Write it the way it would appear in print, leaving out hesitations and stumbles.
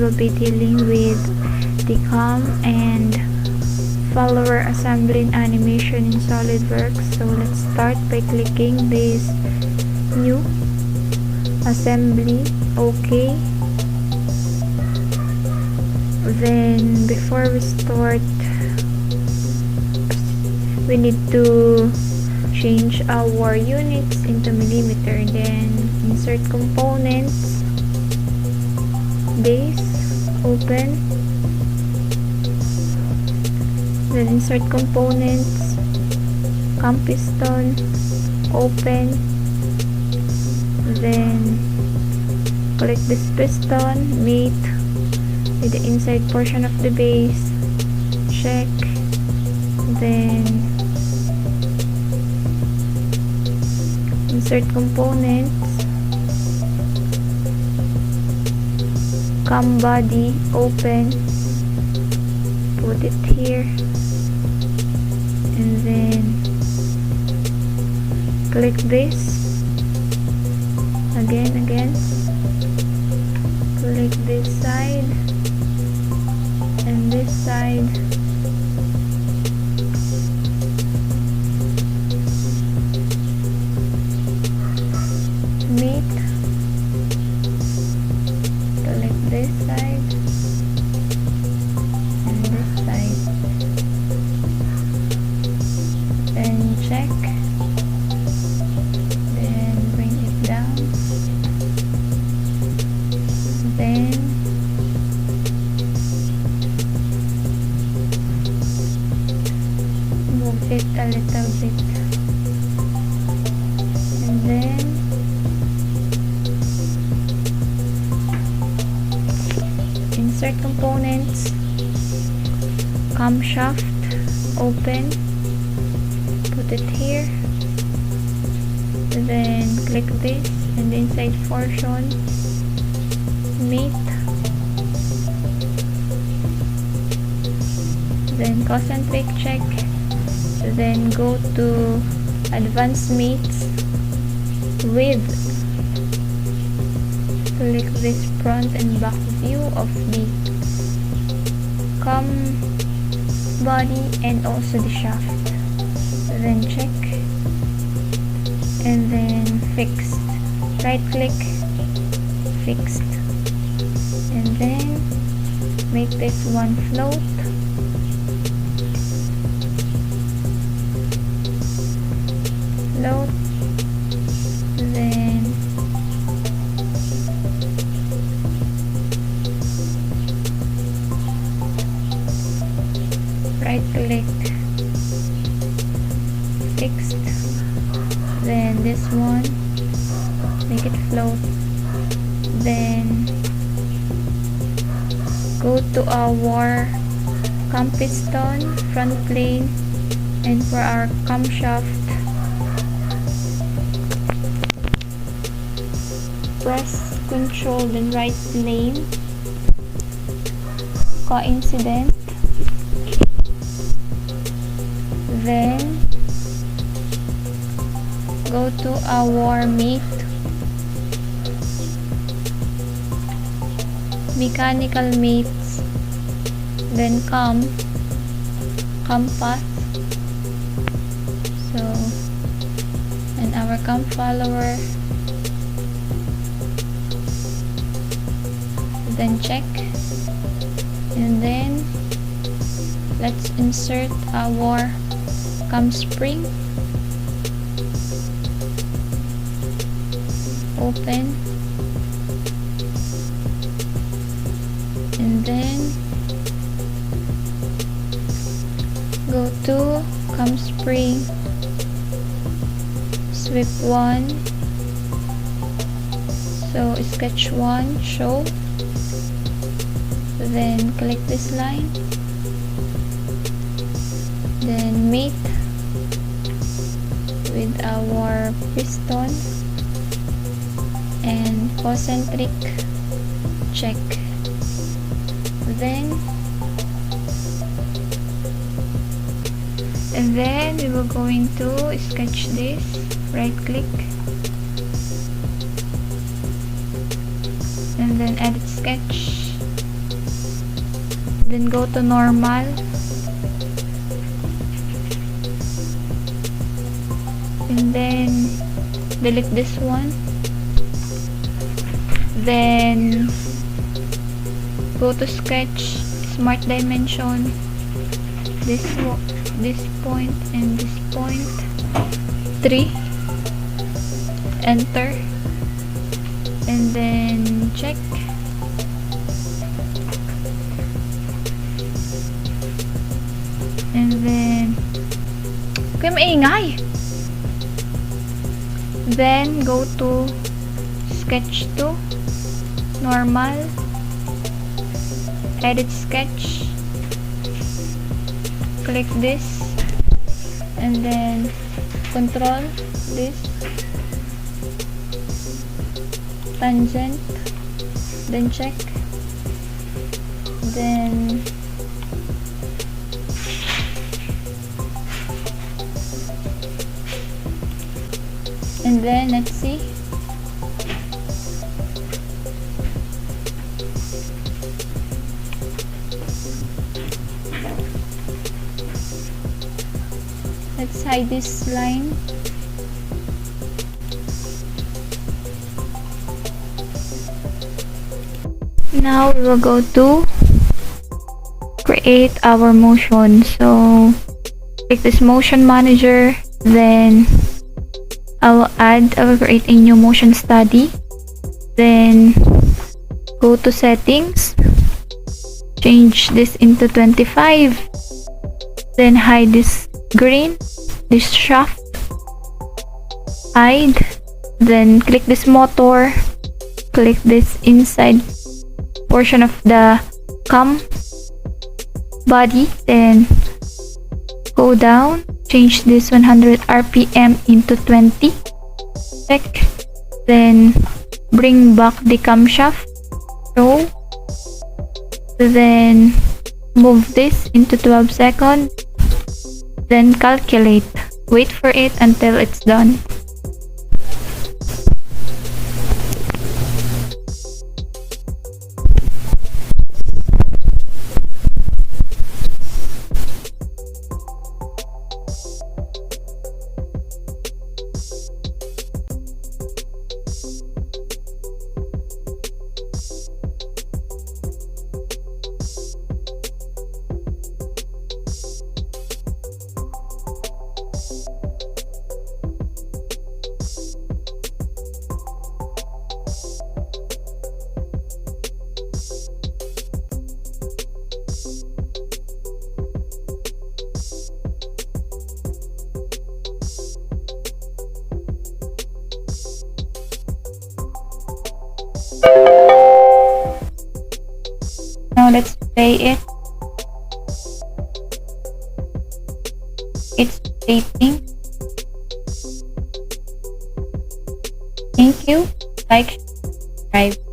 will be dealing with the cam and follower assembly and animation in SolidWorks. So let's start by clicking this new assembly. Okay. Then before we start, we need to change our units into millimeter. Then insert components, base, open. Then insert components, cam piston, open. Then click this piston, mate with the inside portion of the base, check. Then insert components, cam body, open, put it here, and then click this again, click this side and this side, mate, click this side and this side, then check, then bring it down, then move it a little bit, and then insert components, camshaft, open, put it here, then click this and the inside portion, mate, then concentric check, then go to advanced mates, with, click this front and back view of the cam body and also the shaft, then check, and then fixed, right click, fixed, and then make this one float, then right click, fixed, then this one, make it float, then go to our cam piston, front plane, and for our camshaft, press Ctrl then write name, coincident, then go to our mate, mechanical mates, then cam path, so, and our cam follower, then check, and then let's insert our cam spring, open, and then go to cam spring, sweep 1, so sketch 1, show, then click this line, then mate with our piston and concentric check, then we will going to sketch this, right click and then edit sketch, Then go to normal. And then delete this one. Then go to sketch, smart dimension, this point and this point, 3, enter, and then check. And then kaya maingay. Then go to sketch 2, normal, edit sketch, click this, and then control this, tangent, then check, then let's see. Let's hide this line. Now we will go to create our motion. So click this motion manager, then I will create a new motion study. Then go to settings, change this into 25, then hide this green, this shaft, hide, then click this motor, click this inside portion of the cam body, then go down, change this 100 rpm into 20, check, then bring back the camshaft, row, then move this into 12 seconds, then calculate, wait for it until it's done. Now let's play it. It's waiting. Thank you. Like, subscribe.